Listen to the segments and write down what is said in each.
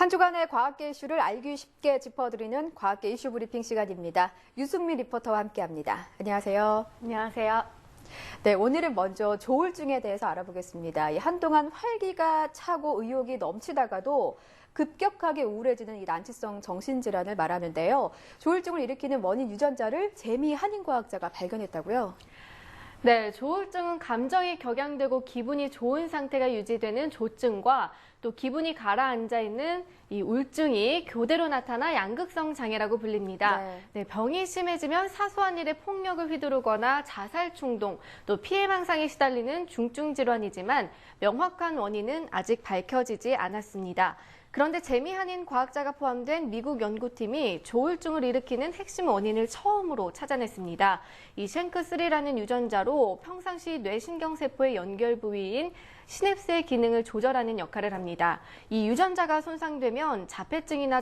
한 주간의 과학계 이슈를 알기 쉽게 짚어드리는 과학계 이슈 브리핑 시간입니다. 유승민 리포터와 함께합니다. 안녕하세요. 안녕하세요. 네, 오늘은 먼저 조울증에 대해서 알아보겠습니다. 한동안 활기가 차고 의욕이 넘치다가도 급격하게 우울해지는 이 난치성 정신질환을 말하는데요. 조울증을 일으키는 원인 유전자를 재미 한인과학자가 발견했다고요? 네, 조울증은 감정이 격양되고 기분이 좋은 상태가 유지되는 조증과 또 기분이 가라앉아 있는 이 울증이 교대로 나타나 양극성 장애라고 불립니다. 네, 병이 심해지면 사소한 일에 폭력을 휘두르거나 자살 충동, 또 피해 망상에 시달리는 중증 질환이지만 명확한 원인은 아직 밝혀지지 않았습니다. 그런데 재미 한인 과학자가 포함된 미국 연구팀이 조울증을 일으키는 핵심 원인을 처음으로 찾아냈습니다. 이 쉔크3라는 유전자로 평상시 뇌신경세포의 연결 부위인 시냅스의 기능을 조절하는 역할을 합니다. 이 유전자가 손상되면 자폐증이나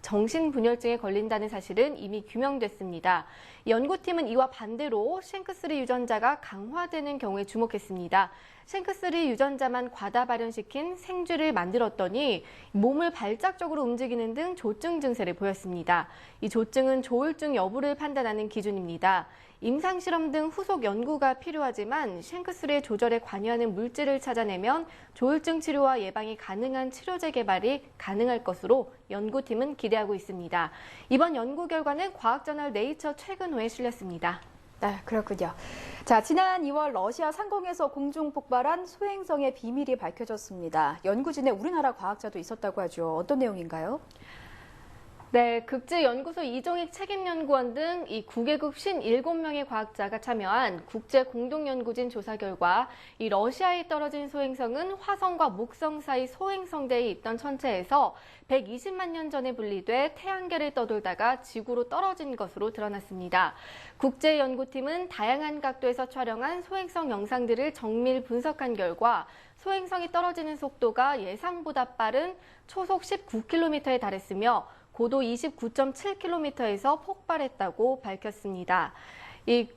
정신분열증에 걸린다는 사실은 이미 규명됐습니다. 연구팀은 이와 반대로 쉔크3 유전자가 강화되는 경우에 주목했습니다. 쉔크3 유전자만 과다 발현시킨 생쥐를 만들었더니 몸을 발작적으로 움직이는 등 조증 증세를 보였습니다. 이 조증은 조울증 여부를 판단하는 기준입니다. 임상실험 등 후속 연구가 필요하지만 쉔크3의 조절에 관여하는 물질을 찾아내면 조울증 치료와 예방이 가능한 치료제 개발이 가능할 것으로 연구팀은 기대하고 있습니다. 이번 연구 결과는 과학저널 네이처 최근호에 실렸습니다. 네, 그렇군요. 자, 지난 2월 러시아 상공에서 공중 폭발한 소행성의 비밀이 밝혀졌습니다. 연구진에 우리나라 과학자도 있었다고 하죠. 어떤 내용인가요? 네, 극지연구소 이종익 책임연구원 등 이 9개국 57명의 과학자가 참여한 국제공동연구진 조사 결과 이 러시아에 떨어진 소행성은 화성과 목성 사이 소행성대에 있던 천체에서 120만 년 전에 분리돼 태양계를 떠돌다가 지구로 떨어진 것으로 드러났습니다. 국제연구팀은 다양한 각도에서 촬영한 소행성 영상들을 정밀 분석한 결과 소행성이 떨어지는 속도가 예상보다 빠른 초속 19km에 달했으며 고도 29.7km에서 폭발했다고 밝혔습니다.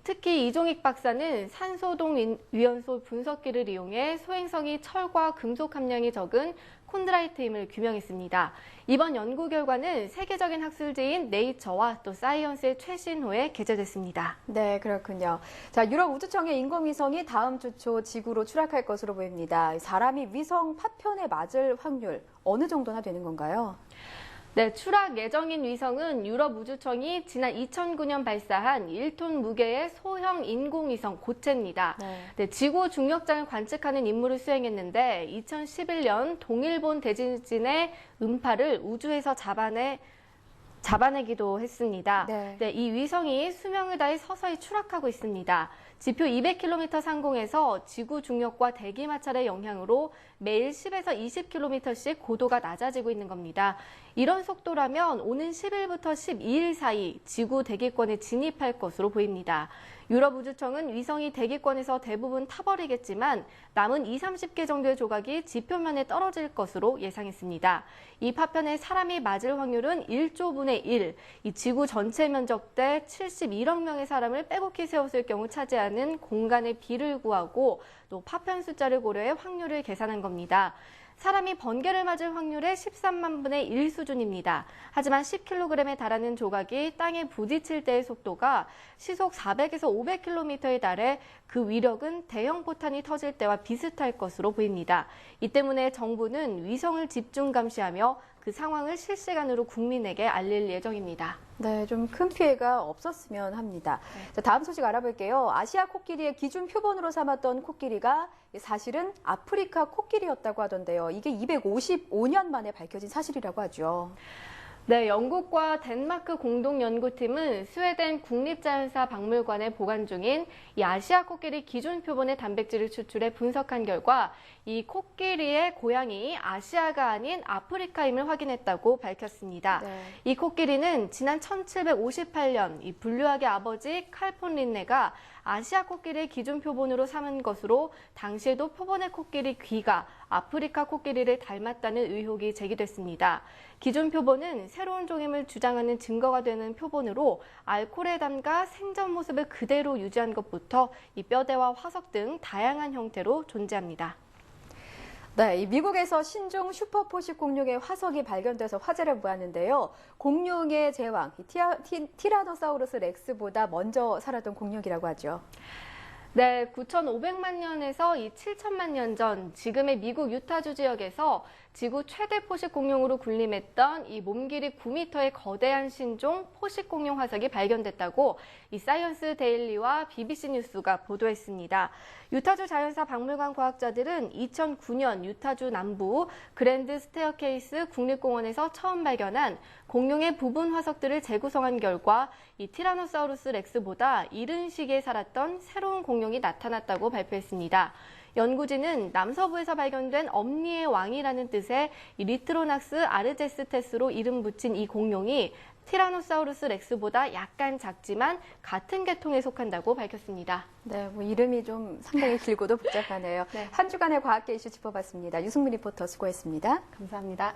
특히 이종익 박사는 산소동 위원소 분석기를 이용해 소행성이 철과 금속 함량이 적은 콘드라이트임을 규명했습니다. 이번 연구 결과는 세계적인 학술지인 네이처와 또 사이언스의 최신호에 게재됐습니다. 네, 그렇군요. 자, 유럽 우주청의 인공위성이 다음 주 초 지구로 추락할 것으로 보입니다. 사람이 위성 파편에 맞을 확률 어느 정도나 되는 건가요? 네, 추락 예정인 위성은 유럽 우주청이 지난 2009년 발사한 1톤 무게의 소형 인공위성 고체입니다. 네, 지구 중력장을 관측하는 임무를 수행했는데 2011년 동일본 대지진의 음파를 우주에서 잡아내기도 했습니다. 네, 이 위성이 수명을 다해 서서히 추락하고 있습니다. 지표 200km 상공에서 지구 중력과 대기 마찰의 영향으로 매일 10에서 20km씩 고도가 낮아지고 있는 겁니다. 이런 속도라면 오는 10일부터 12일 사이 지구 대기권에 진입할 것으로 보입니다. 유럽 우주청은 위성이 대기권에서 대부분 타버리겠지만 남은 20-30개 정도의 조각이 지표면에 떨어질 것으로 예상했습니다. 이 파편에 사람이 맞을 확률은 1조분의 1, 이 지구 전체 면적 대 71억 명의 사람을 빼곡히 세웠을 경우 차지하는 공간의 비를 구하고 또 파편 숫자를 고려해 확률을 계산한 겁니다. 사람이 번개를 맞을 확률의 13만 분의 1 수준입니다. 하지만 10kg에 달하는 조각이 땅에 부딪힐 때의 속도가 시속 400에서 500km에 달해 그 위력은 대형 포탄이 터질 때와 비슷할 것으로 보입니다. 이 때문에 정부는 위성을 집중 감시하며 그 상황을 실시간으로 국민에게 알릴 예정입니다. 네, 좀 큰 피해가 없었으면 합니다. 자, 다음 소식 알아볼게요. 아시아 코끼리의 기준 표본으로 삼았던 코끼리가 사실은 아프리카 코끼리였다고 하던데요. 이게 255년 만에 밝혀진 사실이라고 하죠. 네, 영국과 덴마크 공동연구팀은 스웨덴 국립자연사 박물관에 보관 중인 이 아시아 코끼리 기준 표본의 단백질을 추출해 분석한 결과 이 코끼리의 고향이 아시아가 아닌 아프리카임을 확인했다고 밝혔습니다. 이 코끼리는 지난 1758년 이 분류학의 아버지 칼폰 린네가 아시아 코끼리의 기준 표본으로 삼은 것으로 당시에도 표본의 코끼리 귀가 아프리카 코끼리를 닮았다는 의혹이 제기됐습니다. 기존 표본은 새로운 종임을 주장하는 증거가 되는 표본으로 알코올에 담가 생전 모습을 그대로 유지한 것부터 이 뼈대와 화석 등 다양한 형태로 존재합니다. 네, 이 미국에서 신종 슈퍼포식 공룡의 화석이 발견돼서 화제를 모았는데요. 공룡의 제왕, 티라노사우루스 렉스보다 먼저 살았던 공룡이라고 하죠. 네, 9,500만 년에서 이 7천만 년 전 지금의 미국 유타주 지역에서 지구 최대 포식 공룡으로 군림했던 이 몸 길이 9m의 거대한 신종 포식 공룡 화석이 발견됐다고 이 사이언스 데일리와 BBC 뉴스가 보도했습니다. 유타주 자연사 박물관 과학자들은 2009년 유타주 남부 그랜드 스테어케이스 국립공원에서 처음 발견한 공룡의 부분 화석들을 재구성한 결과 이 티라노사우루스 렉스보다 이른 시기에 살았던 새로운 공룡이 나타났다고 발표했습니다. 연구진은 남서부에서 발견된 엄니의 왕이라는 뜻의 이 리트로낙스 아르제스테스로 이름 붙인 이 공룡이 티라노사우루스 렉스보다 약간 작지만 같은 계통에 속한다고 밝혔습니다. 네, 뭐 이름이 좀 상당히 길고도 복잡하네요. 네. 한 주간의 과학계 이슈 짚어봤습니다. 유승민 리포터 수고했습니다. 감사합니다.